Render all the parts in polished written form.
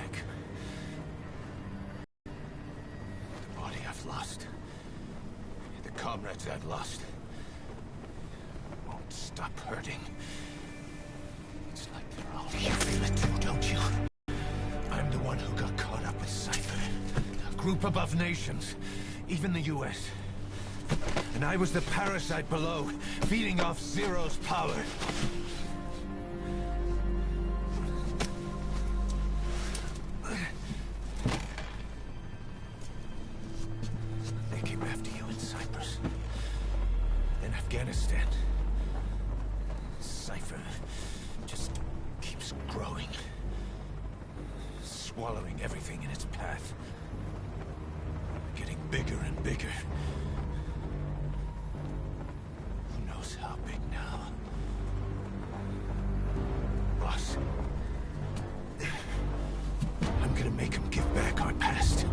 back. The body I've lost. The comrades I've lost. Won't stop hurting. It's like they're all... You feel it too, don't you? I'm the one who got caught up with Cypher. A group above nations. Even the US. And I was the parasite below, feeding off Zero's power. They came after you in Cyprus. In Afghanistan. Cypher just keeps growing. Swallowing everything in its path. Getting bigger and bigger. Who knows how big now? Boss. I'm gonna make him give back our past.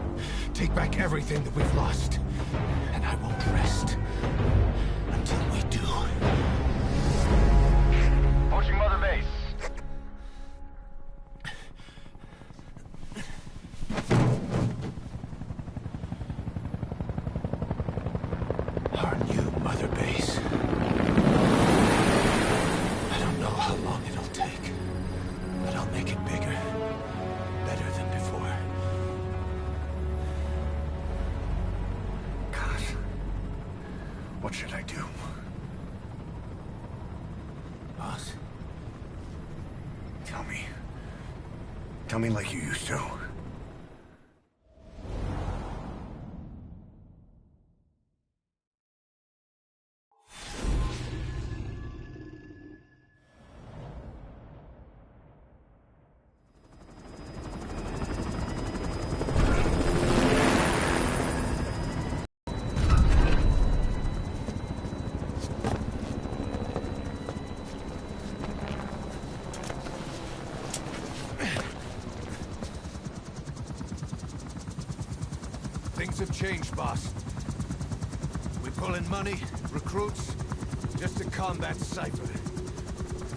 Take back everything that we've lost. And I won't rest until we do. Approaching Mother Base. Our new Mother Base. I don't know how long it'll take, but I'll make it bigger. Better than before. Gosh. What should I do? Boss? Tell me. Tell me like you used to. Things have changed, boss. We pull in money, recruits, just to combat Cypher.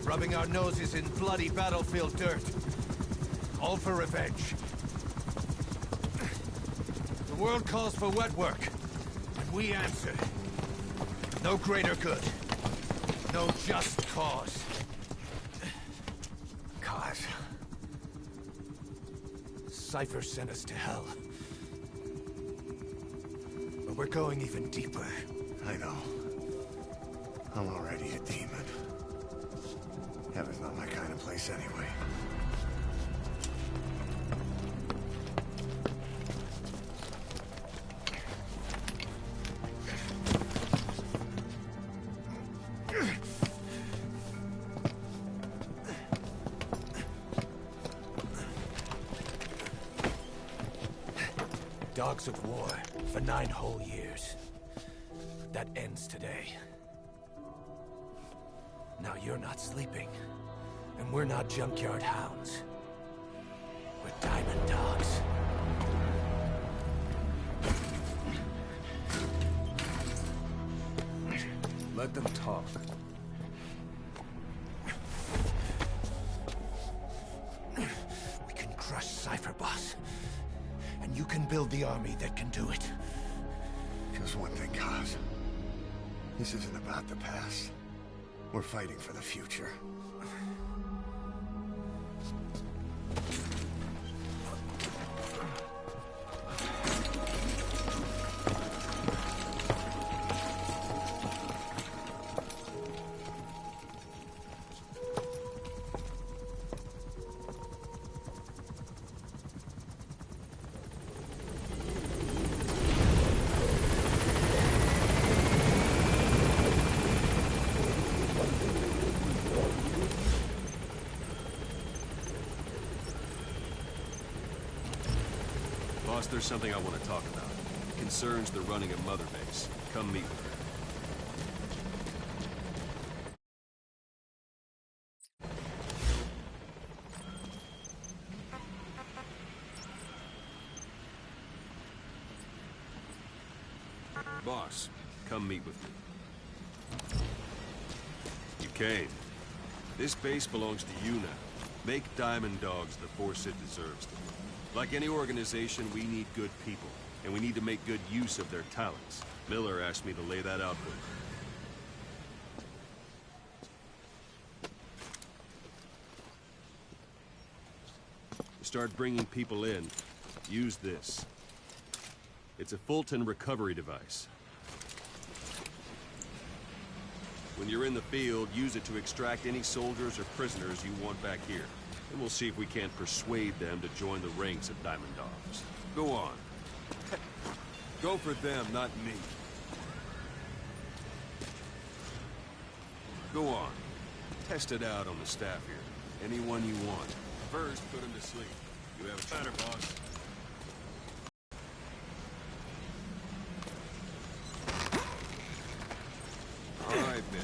Rubbing our noses in bloody battlefield dirt. All for revenge. The world calls for wet work, and we answer. No greater good. No just cause. Cause. Cypher sent us to hell. But we're going even deeper. I know. I'm already a demon. Heaven's not my kind of place anyway. Dogs of war for 9 whole years. That ends today. Now you're not sleeping, and we're not junkyard hounds. We're diamond dogs. Let them talk. We can crush Cypher, boss. And you can build the army that can do it. Just one thing, Kaz. This isn't about the past. We're fighting for the future. Boss, there's something I want to talk about. It concerns the running of Mother Base. Come meet with her. Boss, come meet with me. You came. This base belongs to you now. Make Diamond Dogs the force it deserves to be. Like any organization, we need good people, and we need to make good use of their talents. Miller asked me to lay that out for you. Start bringing people in, use this. It's a Fulton recovery device. When you're in the field, use it to extract any soldiers or prisoners you want back here. And we'll see if we can't persuade them to join the ranks of Diamond Dogs. Go on. Go for them, not me. Go on. Test it out on the staff here. Anyone you want. First, put him to sleep. You have a chatter, boss. All right, Ben.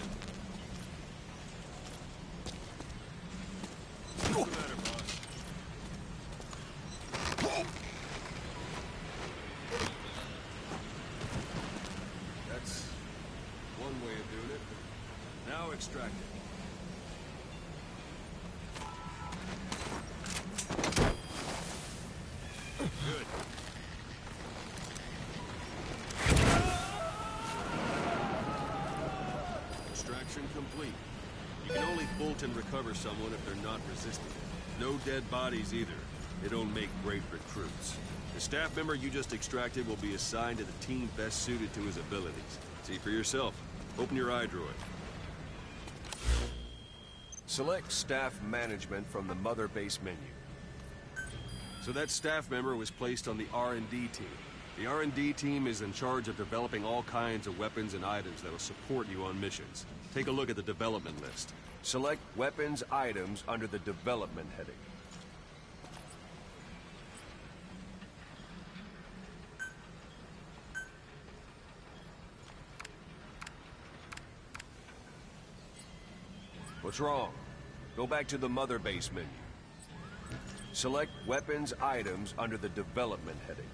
What's the matter, boss? That's one way of doing it. Now extract it. Good. Extraction complete. You can only Fulton recover someone if they're not resisting. No dead bodies either. They don't make great recruits. The staff member you just extracted will be assigned to the team best suited to his abilities. See for yourself. Open your iDroid. Select staff management from the Mother Base menu. So that staff member was placed on the R&D team. The R&D team is in charge of developing all kinds of weapons and items that will support you on missions. Take a look at the development list. Select weapons items under the development heading. What's wrong? Go back to the Mother Base menu. Select weapons items under the development heading.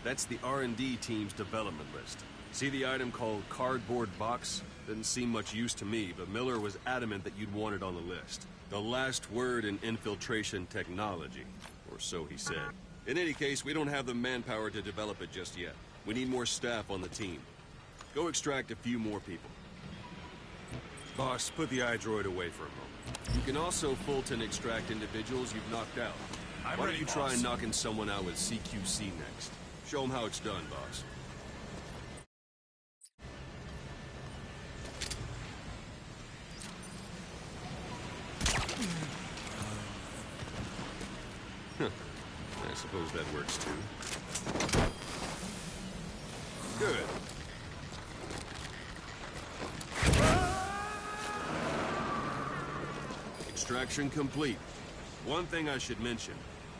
That's the R&D team's development list. See the item called cardboard box? Didn't seem much use to me, but Miller was adamant that you'd want it on the list. The last word in infiltration technology, or so he said. In any case, we don't have the manpower to develop it just yet. We need more staff on the team. Go extract a few more people. Boss, put the iDroid away for a moment. You can also Fulton extract individuals you've knocked out. Why don't you try knocking someone out with CQC next? Show them how it's done, boss. I suppose that works too. Good. Extraction complete. One thing I should mention,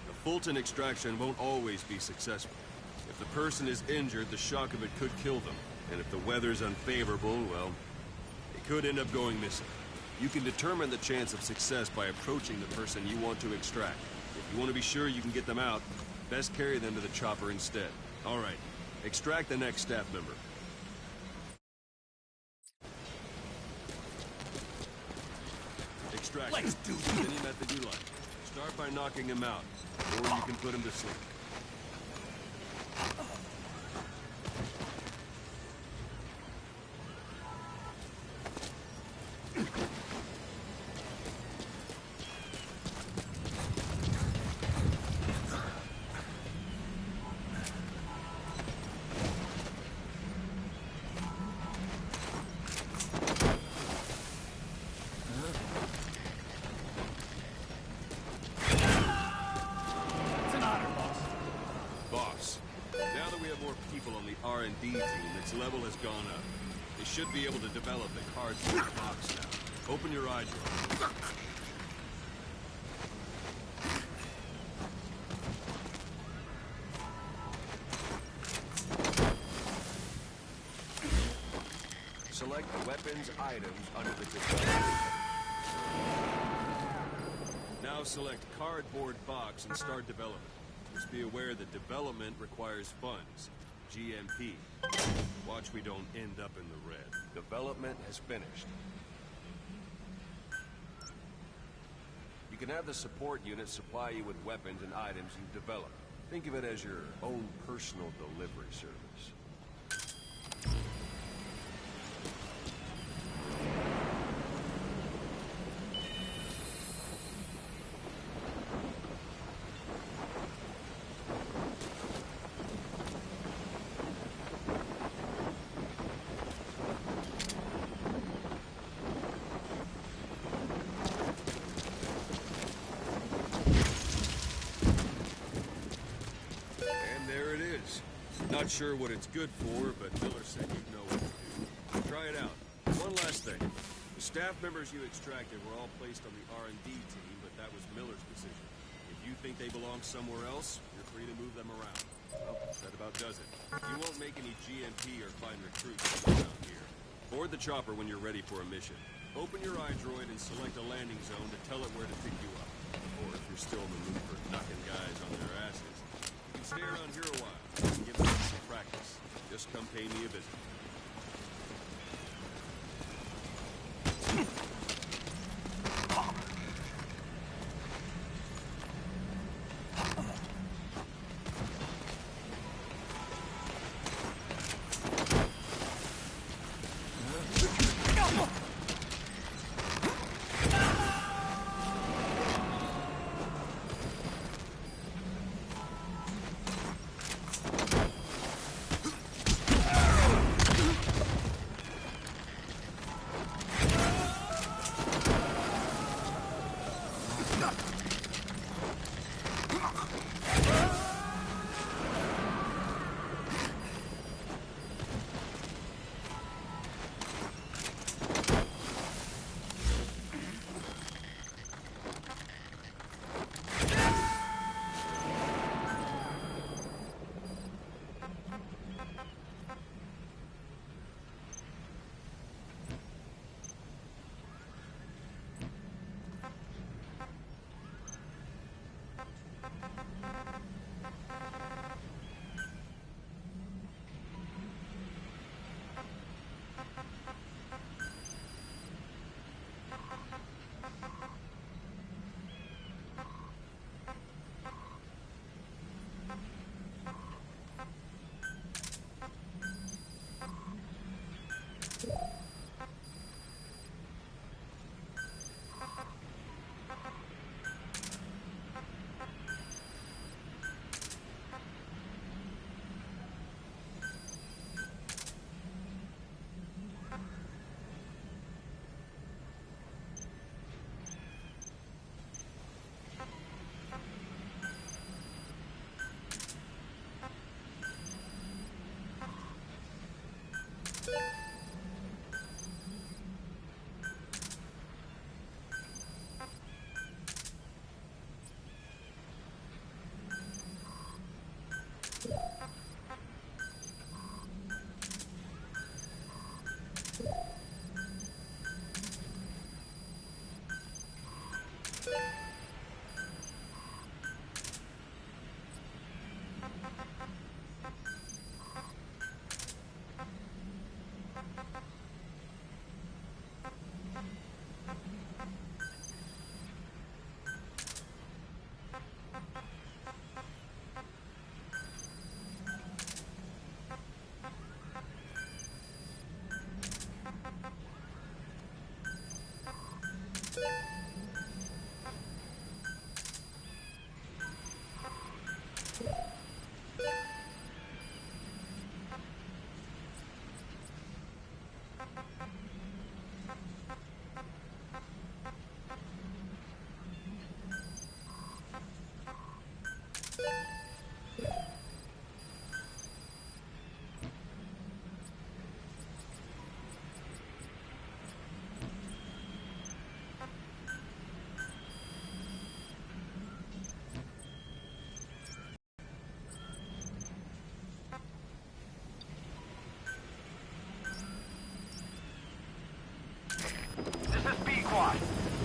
a Fulton extraction won't always be successful. If the person is injured, the shock of it could kill them. And if the weather's unfavorable, well, it could end up going missing. You can determine the chance of success by approaching the person you want to extract. If you want to be sure you can get them out, best carry them to the chopper instead. All right, extract the next staff member. Extraction. Let's do this. Any method you like. Start by knocking him out, or you can put him to sleep. R&D team, its level has gone up. They should be able to develop the cardboard box now. Open your iDroid. Select the weapons items under the development. Now select cardboard box and start development. Just be aware that development requires funds. GMP. Watch we don't end up in the red. Development has finished. You can have the support unit supply you with weapons and items you've developed. Think of it as your own personal delivery service. Not sure what it's good for, but Miller said you'd know what to do. Try it out. One last thing. The staff members you extracted were all placed on the R&D team, but that was Miller's decision. If you think they belong somewhere else, you're free to move them around. Well, that about does it. You won't make any GMP or find recruits around here. Board the chopper when you're ready for a mission. Open your iDroid and select a landing zone to tell it where to pick you up. Or if you're still in the mood for knocking guys on their asses, you can stay around here a while. Give them some practice. Just come pay me a visit.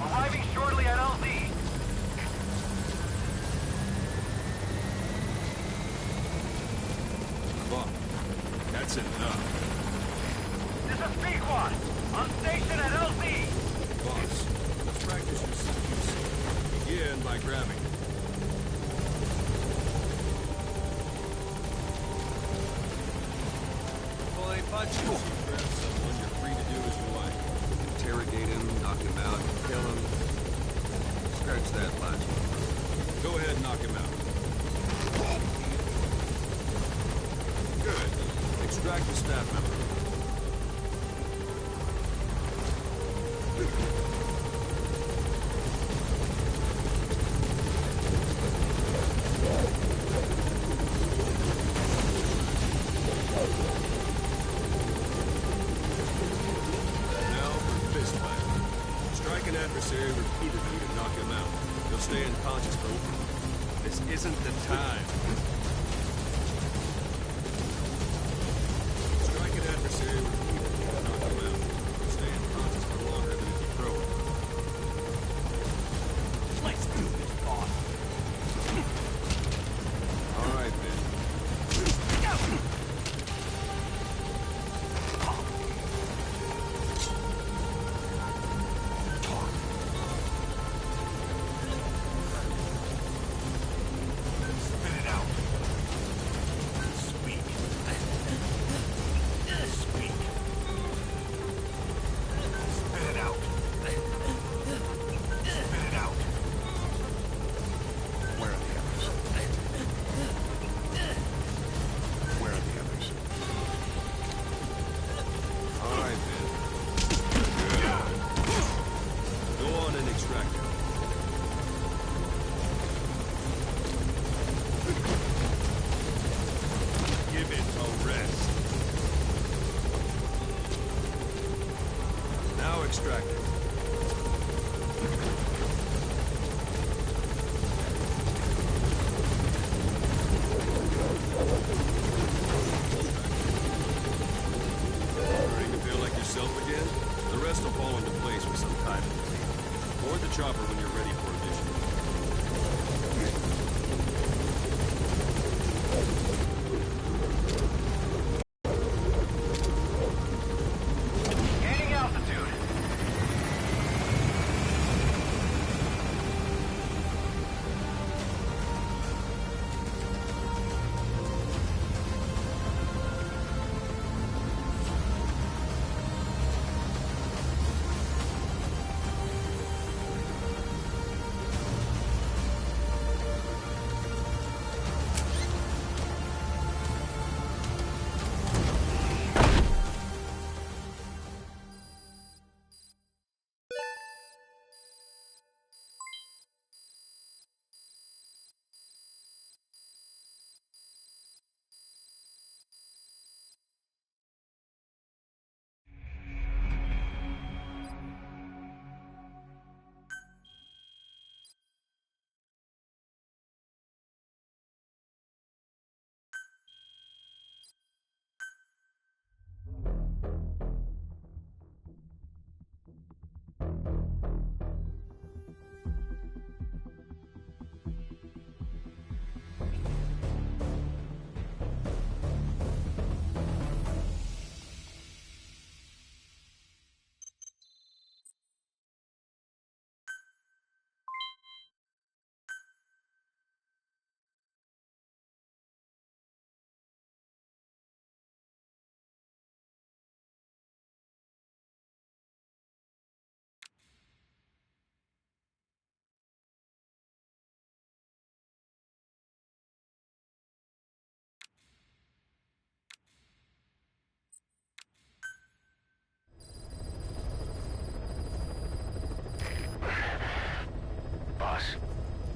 Arriving shortly at LZ. Look, that's enough. This is Pequod. On station at LZ. Boss, let's practice your CQC. Yeah, and by grabbing. Fine, Pachi. Grab someone, you're free to do as you like. Interrogate him, knock him out, kill him. Scratch that last one. Go ahead and knock him out. Good. Extract the staff member. Adversary repeatedly to knock him out. He'll stay unconscious, but this isn't the time. Strike an adversary repeatedly to knock him out. He'll stay unconscious for longer than if you throw him. Let's do this, boss. All right, then. Extracted. Starting to feel like yourself again? The rest will fall into place with some time. Board the chopper when you're ready for a mission.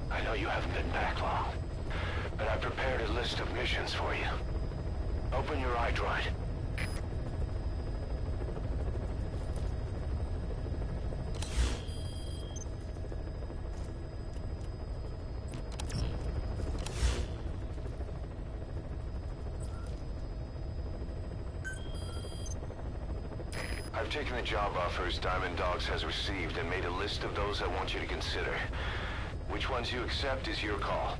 I know you haven't been back long, but I prepared a list of missions for you. Open your iDroid. I've taken the job offers Diamond Dogs has received and made a list of those I want you to consider. Which ones you accept is your call.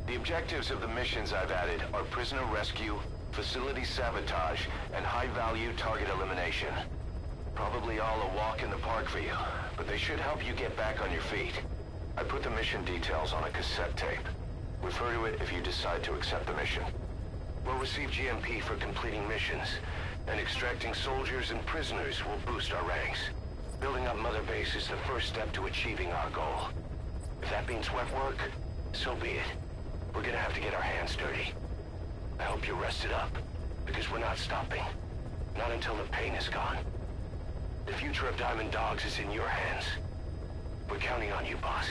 The objectives of the missions I've added are prisoner rescue, facility sabotage, and high-value target elimination. Probably all a walk in the park for you, but they should help you get back on your feet. I put the mission details on a cassette tape. Refer to it if you decide to accept the mission. We'll receive GMP for completing missions, and extracting soldiers and prisoners will boost our ranks. Building up Mother Base is the first step to achieving our goal. If that means wet work, so be it. We're gonna have to get our hands dirty. I hope you're rested up, because we're not stopping. Not until the pain is gone. The future of Diamond Dogs is in your hands. We're counting on you, boss.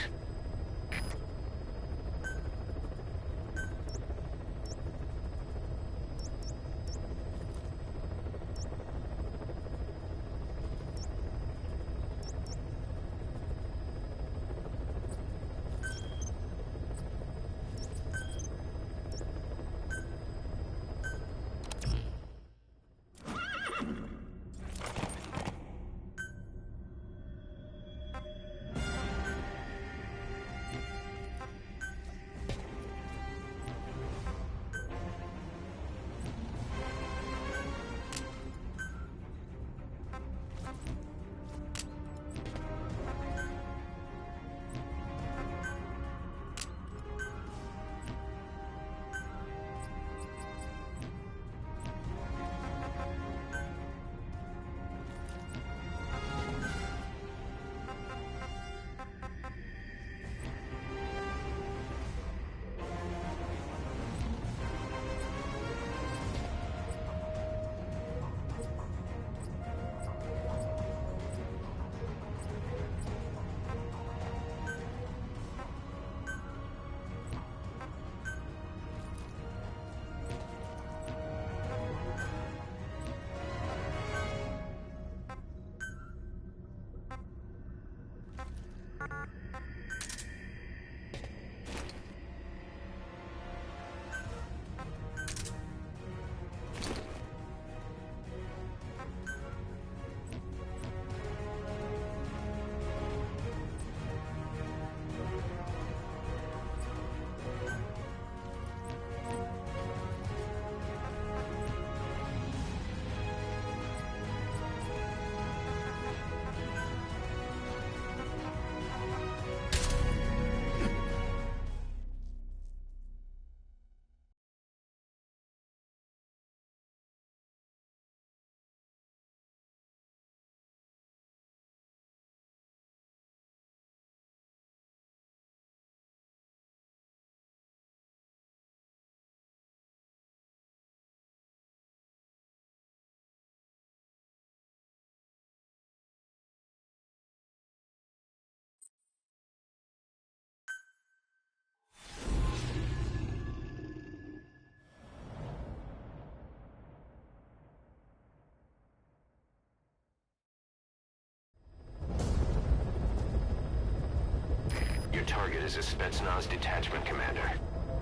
Your target is a Spetsnaz detachment commander.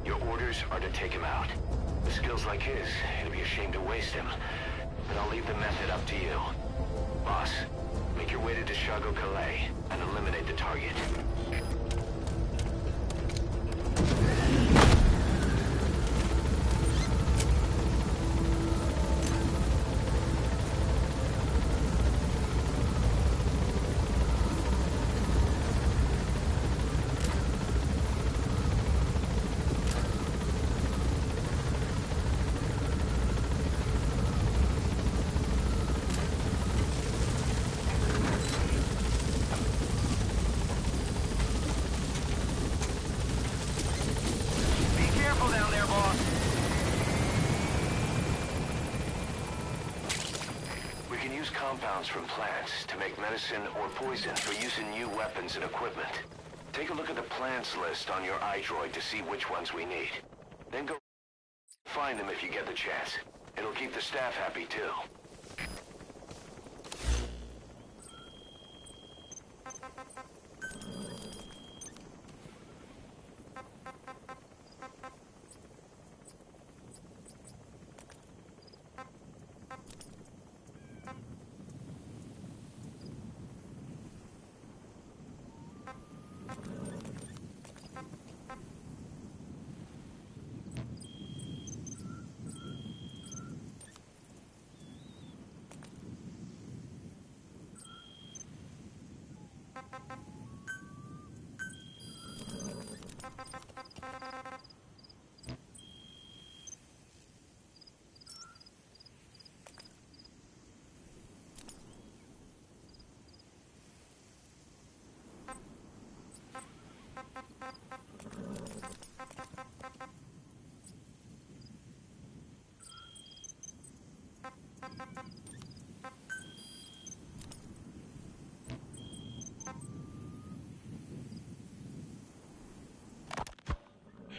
Your orders are to take him out. With skills like his, it'd be a shame to waste him. But I'll leave the method up to you. Boss, make your way to Jogando Calais and eliminate the target. Compounds from plants to make medicine or poison for use in new weapons and equipment. Take a look at the plants list on your iDroid to see which ones we need. Then go find them if you get the chance. It'll keep the staff happy too.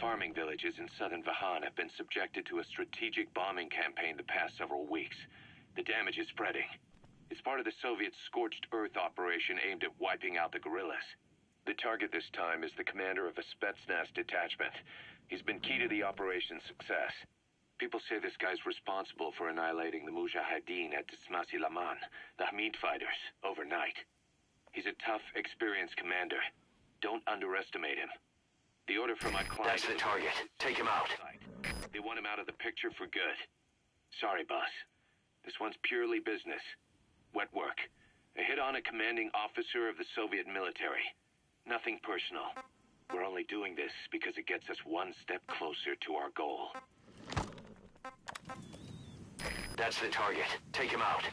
farming villages in southern Vahan have been subjected to a strategic bombing campaign the past several weeks. The damage is spreading. It's part of the Soviet Scorched Earth operation aimed at wiping out the guerrillas. The target this time is the commander of a Spetsnaz detachment. He's been key to the operation's success. People say this guy's responsible for annihilating the Mujahideen at Tismasi Laman, the Hamid fighters, overnight. He's a tough, experienced commander. Don't underestimate him. The order from my client... That's the target. Take him out. They want him out of the picture for good. Sorry, boss. This one's purely business. Wet work. A hit on a commanding officer of the Soviet military. Nothing personal. We're only doing this because it gets us one step closer to our goal. That's the target. Take him out.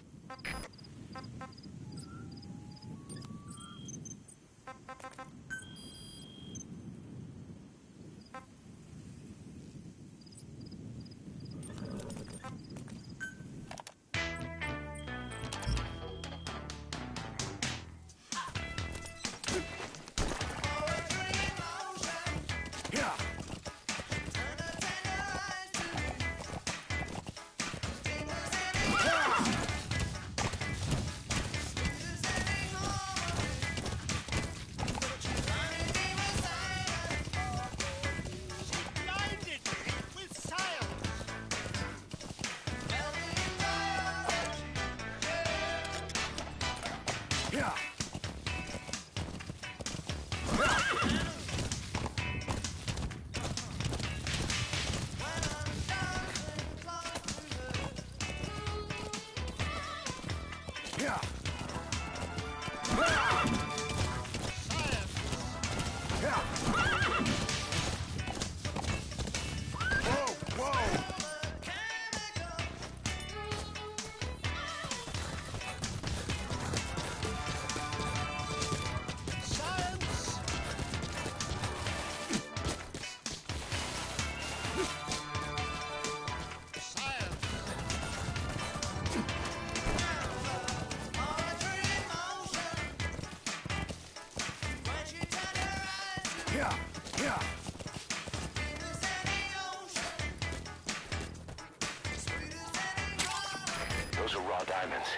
Those are raw diamonds.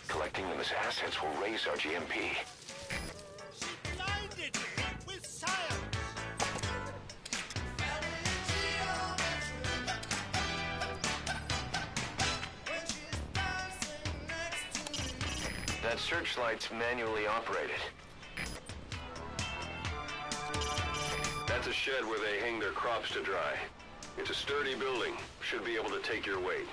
Collecting them as assets will raise our GMP. She blinded me with science. That searchlight's manually operated. That's a shed where they hang their crops to dry. It's a sturdy building. Should be able to take your weight.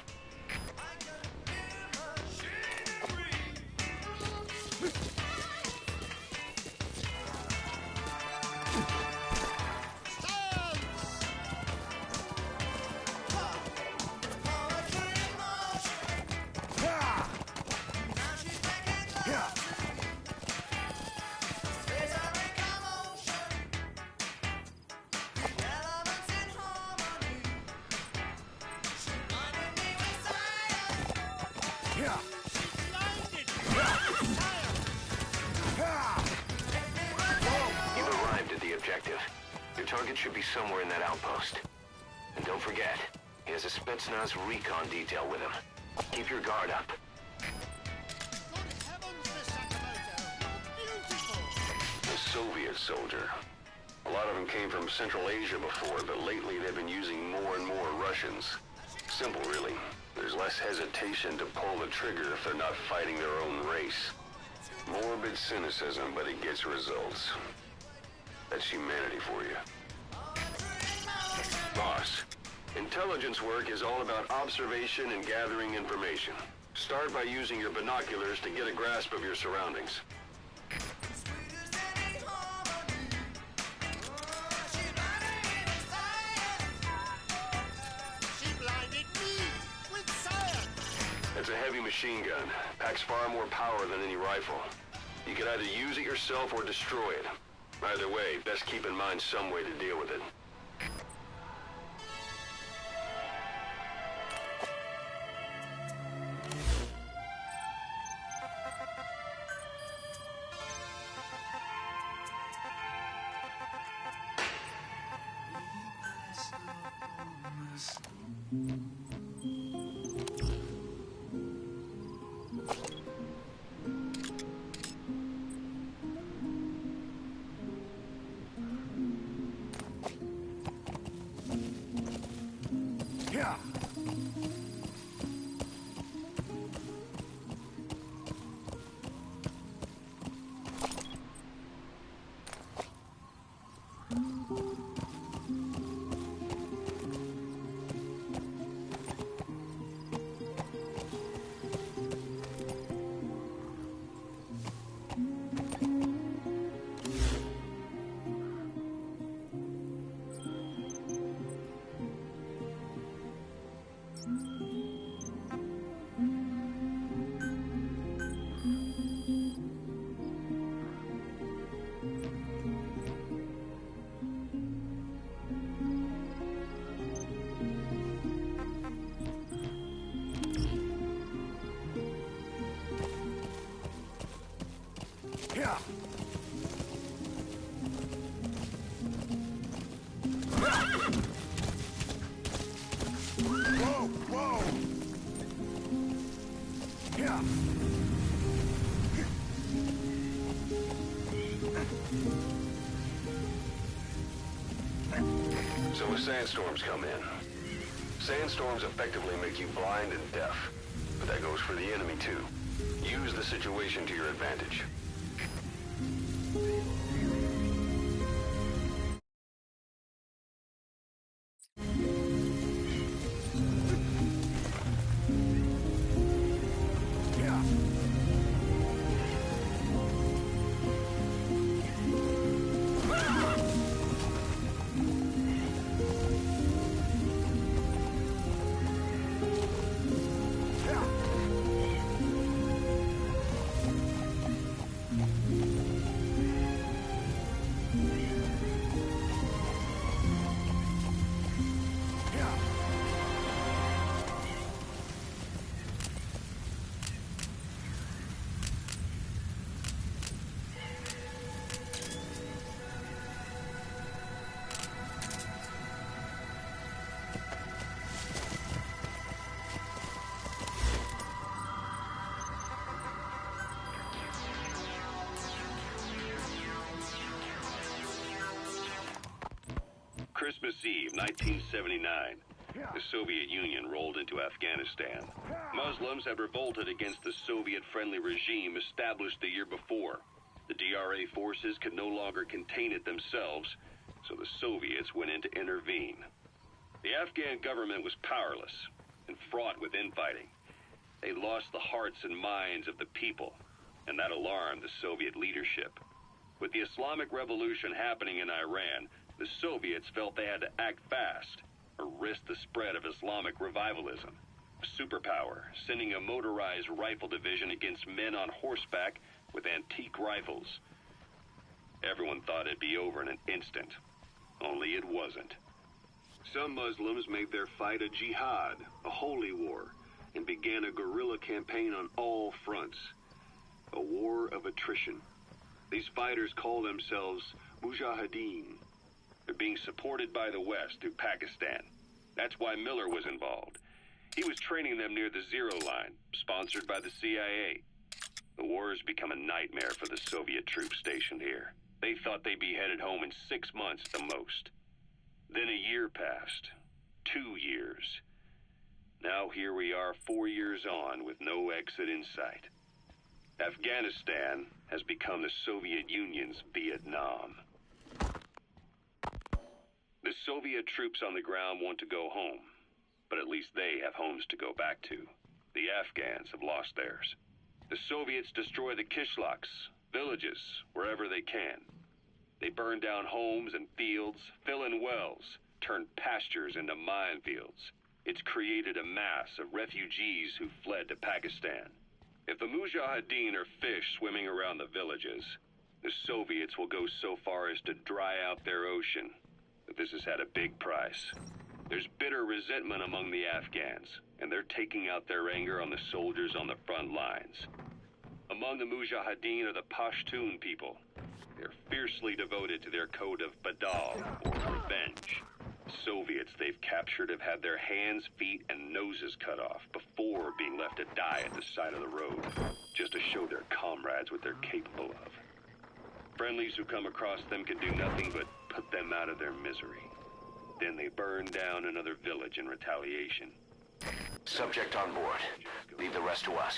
You've arrived at the objective. Your target should be somewhere in that outpost. And don't forget, he has a Spetsnaz recon detail with him. Keep your guard up. Good heavens, Miss Sakamoto, you're beautiful. A Soviet soldier. A lot of them came from Central Asia before, but lately they've been using more and more Russians. Simple, really. There's less hesitation to pull the trigger if they're not fighting their own race. Morbid cynicism, but it gets results. That's humanity for you. Boss, intelligence work is all about observation and gathering information. Start by using your binoculars to get a grasp of your surroundings. She blinded me with science. It's a heavy machine gun. Packs far more power than any rifle. You can either use it yourself or destroy it. Either way, best keep in mind some way to deal with it. is. Yeah. Yeah. Whoa, whoa. Yeah. So when sandstorms come in, sandstorms effectively make you blind and deaf. But that goes for the enemy too. Use the situation to your advantage. Yeah. Christmas Eve, 1979. The Soviet Union rolled into Afghanistan. Muslims had revolted against the Soviet-friendly regime established the year before. The DRA forces could no longer contain it themselves, so the Soviets went in to intervene. The Afghan government was powerless and fraught with infighting. They lost the hearts and minds of the people, and that alarmed the Soviet leadership. With the Islamic Revolution happening in Iran, the Soviets felt they had to act fast or risk the spread of Islamic revivalism. A superpower, sending a motorized rifle division against men on horseback with antique rifles. Everyone thought it'd be over in an instant, only it wasn't. Some Muslims made their fight a jihad, a holy war, and began a guerrilla campaign on all fronts. A war of attrition. These fighters call themselves Mujahideen. They're being supported by the West through Pakistan. That's why Miller was involved. He was training them near the Zero Line, sponsored by the CIA. The war has become a nightmare for the Soviet troops stationed here. They thought they'd be headed home in 6 months at the most. Then a year passed. 2 years. Now here we are 4 years on with no exit in sight. Afghanistan has become the Soviet Union's Vietnam. The Soviet troops on the ground want to go home, but at least they have homes to go back to. The Afghans have lost theirs. The Soviets destroy the kishlaks, villages, wherever they can. They burn down homes and fields, fill in wells, turn pastures into minefields. It's created a mass of refugees who fled to Pakistan. If the Mujahideen are fish swimming around the villages, the Soviets will go so far as to dry out their ocean. But this has had a big price. There's bitter resentment among the Afghans, and they're taking out their anger on the soldiers on the front lines. Among the Mujahideen are the Pashtun people. They're fiercely devoted to their code of Badal, or revenge. Soviets they've captured have had their hands, feet, and noses cut off before being left to die at the side of the road, just to show their comrades what they're capable of. Friendlies who come across them can do nothing but put them out of their misery. Then they burn down another village in retaliation. Subject on board. Leave the rest to us.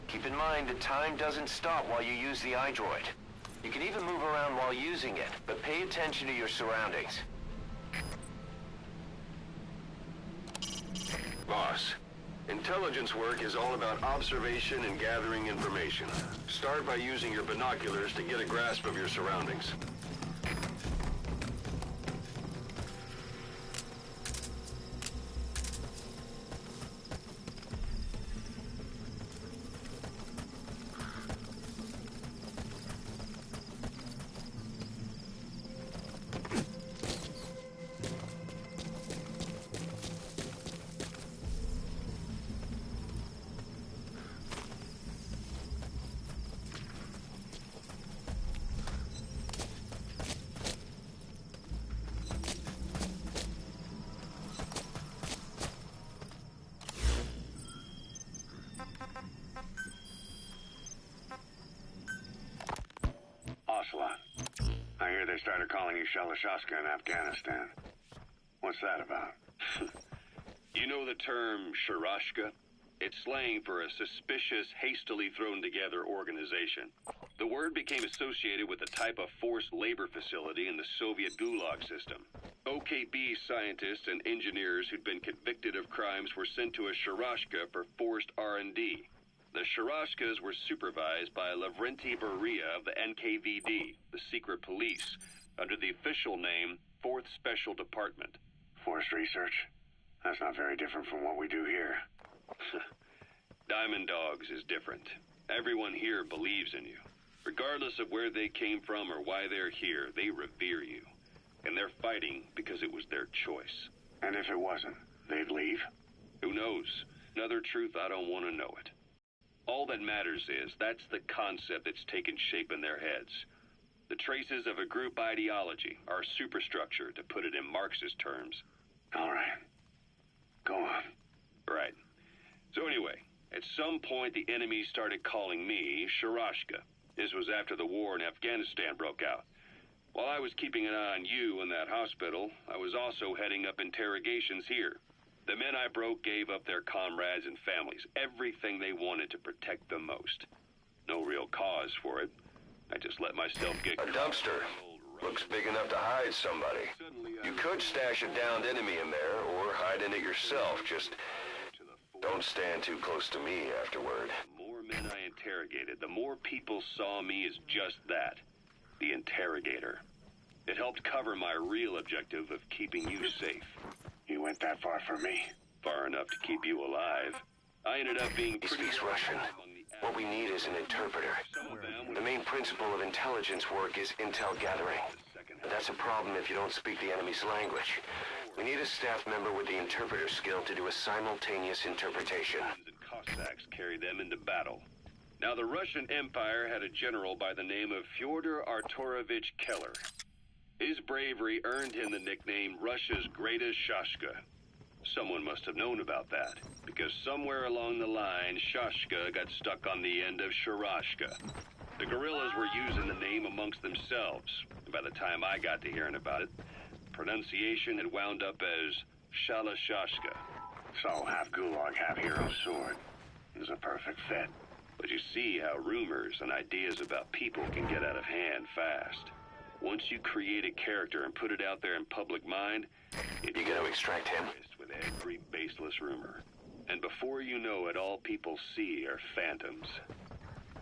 Keep in mind that time doesn't stop while you use the iDroid. You can even move around while using it, but pay attention to your surroundings. Boss, intelligence work is all about observation and gathering information. Start by using your binoculars to get a grasp of your surroundings. I hear they started calling you Shalashaska in Afghanistan. What's that about? You know the term Sharashka? It's slang for a suspicious, hastily thrown together organization. The word became associated with a type of forced labor facility in the Soviet Gulag system. OKB scientists and engineers who'd been convicted of crimes were sent to a Sharashka for forced R&D. The Sharashkas were supervised by Lavrenti Beria of the NKVD, the secret police, under the official name 4th Special Department. Forced research? That's not very different from what we do here. Diamond Dogs is different. Everyone here believes in you. Regardless of where they came from or why they're here, they revere you. And they're fighting because it was their choice. And if it wasn't, they'd leave? Who knows? Another truth I don't want to know it. All that matters is that's the concept that's taken shape in their heads. The traces of a group ideology, our superstructure, to put it in Marxist terms. All right. Go on. Right. So anyway, at some point the enemy started calling me Sharashka. This was after the war in Afghanistan broke out. While I was keeping an eye on you in that hospital, I was also heading up interrogations here. The men I broke gave up their comrades and families, everything they wanted to protect them most. No real cause for it. I just let myself get A dumpster. Looks big enough to hide somebody. You could stash a downed enemy in there, or hide in it yourself. Just don't stand too close to me afterward. The more men I interrogated, the more people saw me as just that. The interrogator. It helped cover my real objective of keeping you safe. You went that far for me? Far enough to keep you alive. I ended up being He speaks Russian. What we need is an interpreter. The main principle of intelligence work is intel gathering. And that's a problem if you don't speak the enemy's language. We need a staff member with the interpreter skill to do a simultaneous interpretation. And Cossacks carried them into battle. Now, the Russian Empire had a general by the name of Fyodor Arturovich Keller. His bravery earned him the nickname Russia's greatest Shashka. Someone must have known about that, because somewhere along the line, Shashka got stuck on the end of Sharashka. The guerrillas were using the name amongst themselves, and by the time I got to hearing about it, pronunciation had wound up as Shalashashka. So, half Gulag, half Hero Sword. Is a perfect fit. But you see how rumors and ideas about people can get out of hand fast. Once you create a character and put it out there in public mind, You gonna extract him? with every baseless rumor. And before you know it, all people see are phantoms.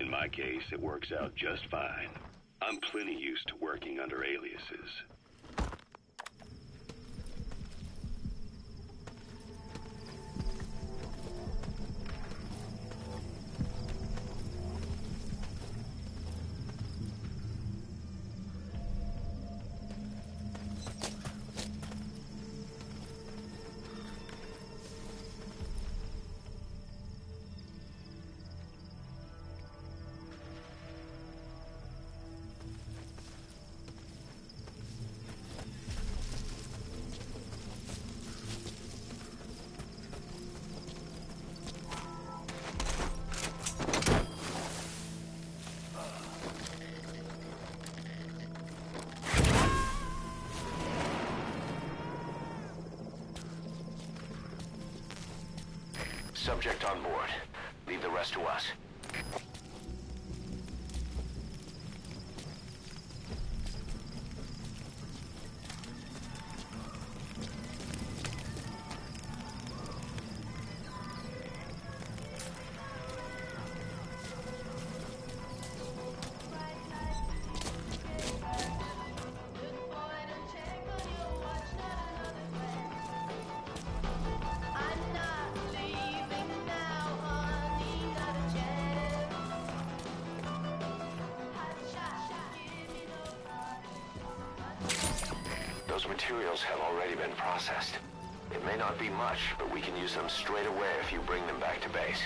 In my case, it works out just fine. I'm plenty used to working under aliases. Subject on board. Leave the rest to us. Those materials have already been processed. It may not be much, but we can use them straight away if you bring them back to base.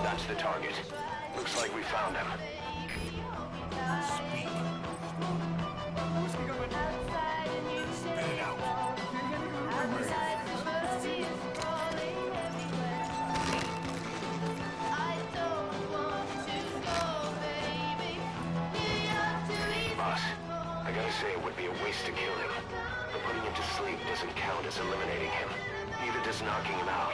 That's the target. Looks like we found him. Boss, I gotta say it would be a waste to kill him. But putting him to sleep doesn't count as eliminating him. Neither does knocking him out.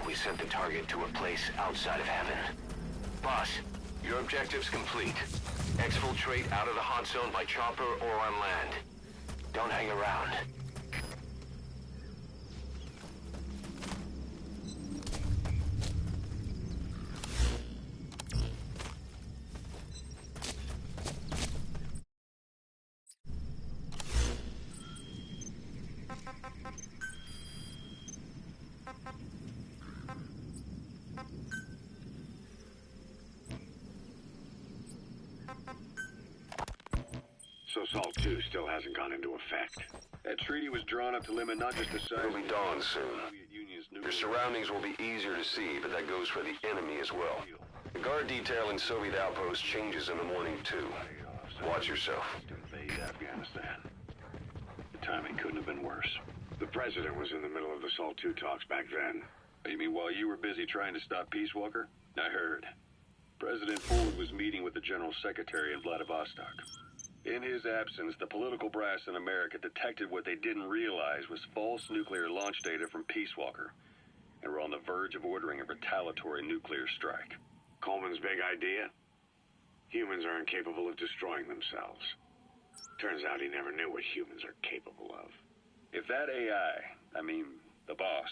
We sent the target to a place outside of heaven. Boss, your objective's complete. Exfiltrate out of the hot zone by chopper or on land. Don't hang around. So SALT 2 still hasn't gone into effect. That treaty was drawn up to limit not just the size It'll be dawn soon. Soviet Union's Your nuclear... surroundings will be easier to see, but that goes for the enemy as well. The guard detail in Soviet outpost changes in the morning, too. Watch yourself. To invade Afghanistan. The timing couldn't have been worse. The president was in the middle of the SALT 2 talks back then. You mean while you were busy trying to stop Peace Walker? I heard. President Ford was meeting with the General Secretary in Vladivostok. In his absence, the political brass in America detected what they didn't realize was false nuclear launch data from Peace Walker, and were on the verge of ordering a retaliatory nuclear strike. Coleman's big idea? Humans are incapable of destroying themselves. Turns out he never knew what humans are capable of. If that AI, the boss,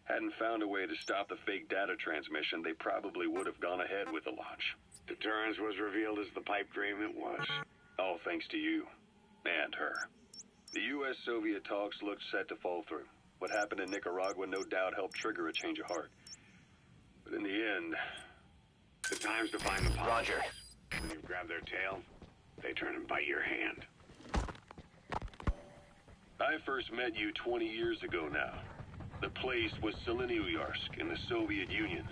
hadn't found a way to stop the fake data transmission, they probably would have gone ahead with the launch. Deterrence was revealed as the pipe dream it was. All thanks to you. And her. The U.S.-Soviet talks looked set to fall through. What happened in Nicaragua no doubt helped trigger a change of heart. But in the end... The time's to find the pilots. Roger. When you grab their tail, they turn and bite your hand. I first met you 20 years ago now. The place was Selenouyarsk in the Soviet Union.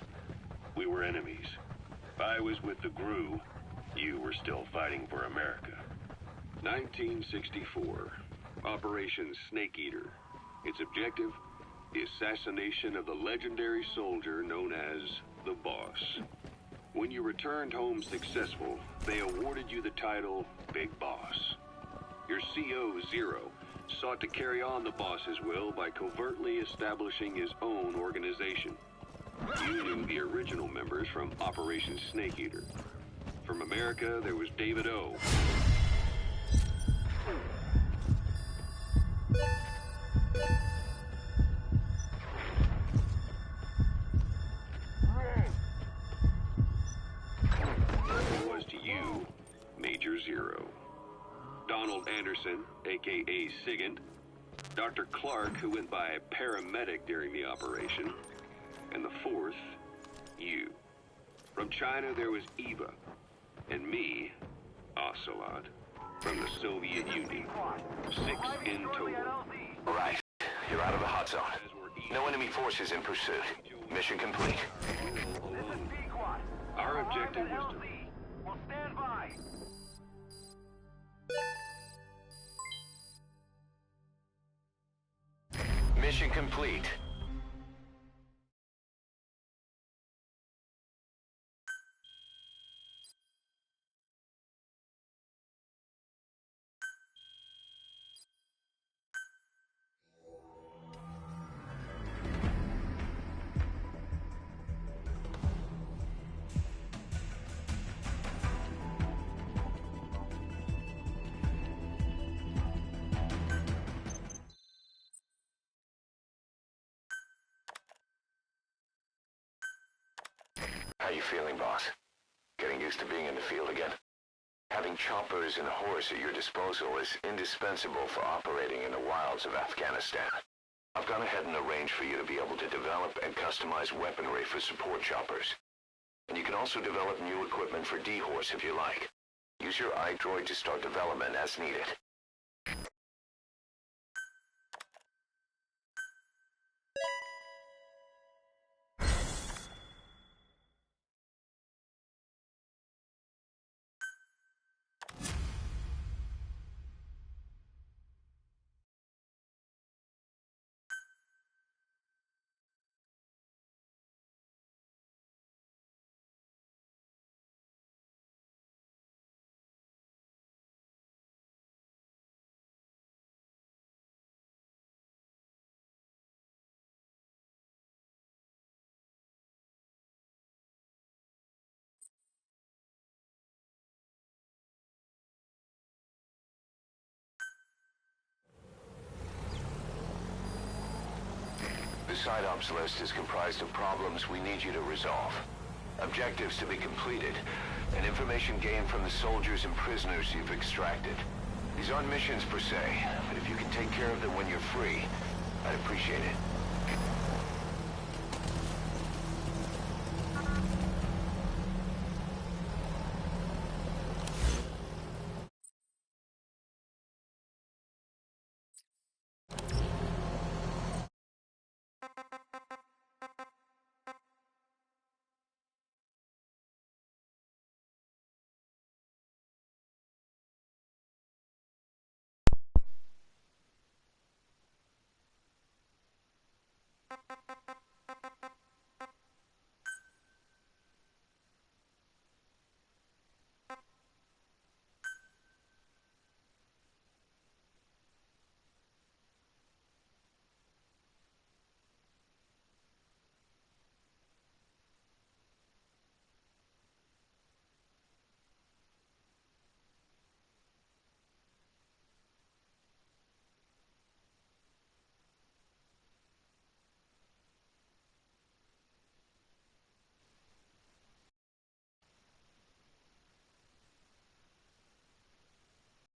We were enemies. I was with the GRU. You were still fighting for America. 1964. Operation Snake Eater. Its objective? The assassination of the legendary soldier known as the Boss. When you returned home successful, they awarded you the title Big Boss. Your CO, Zero, sought to carry on the boss's will by covertly establishing his own organization. You knew the original members from Operation Snake Eater. From America, there was David O. Who was to you Major Zero. Donald Anderson, a.k.a. Sigint. Dr. Clark, who went by paramedic during the operation. And the fourth, you. From China, there was Eva. And me, Ocelot, from the Soviet Union. 6 in total. All right. You're out of the hot zone. No enemy forces in pursuit. Mission complete. Our objective was to... We'll stand by. Mission complete. How you feeling, boss? Getting used to being in the field again? Having choppers and a horse at your disposal is indispensable for operating in the wilds of Afghanistan. I've gone ahead and arranged for you to be able to develop and customize weaponry for support choppers. And you can also develop new equipment for D-Horse if you like. Use your iDroid to start development as needed. The side ops list is comprised of problems we need you to resolve. Objectives to be completed, and information gained from the soldiers and prisoners you've extracted. These aren't missions per se, but if you can take care of them when you're free, I'd appreciate it.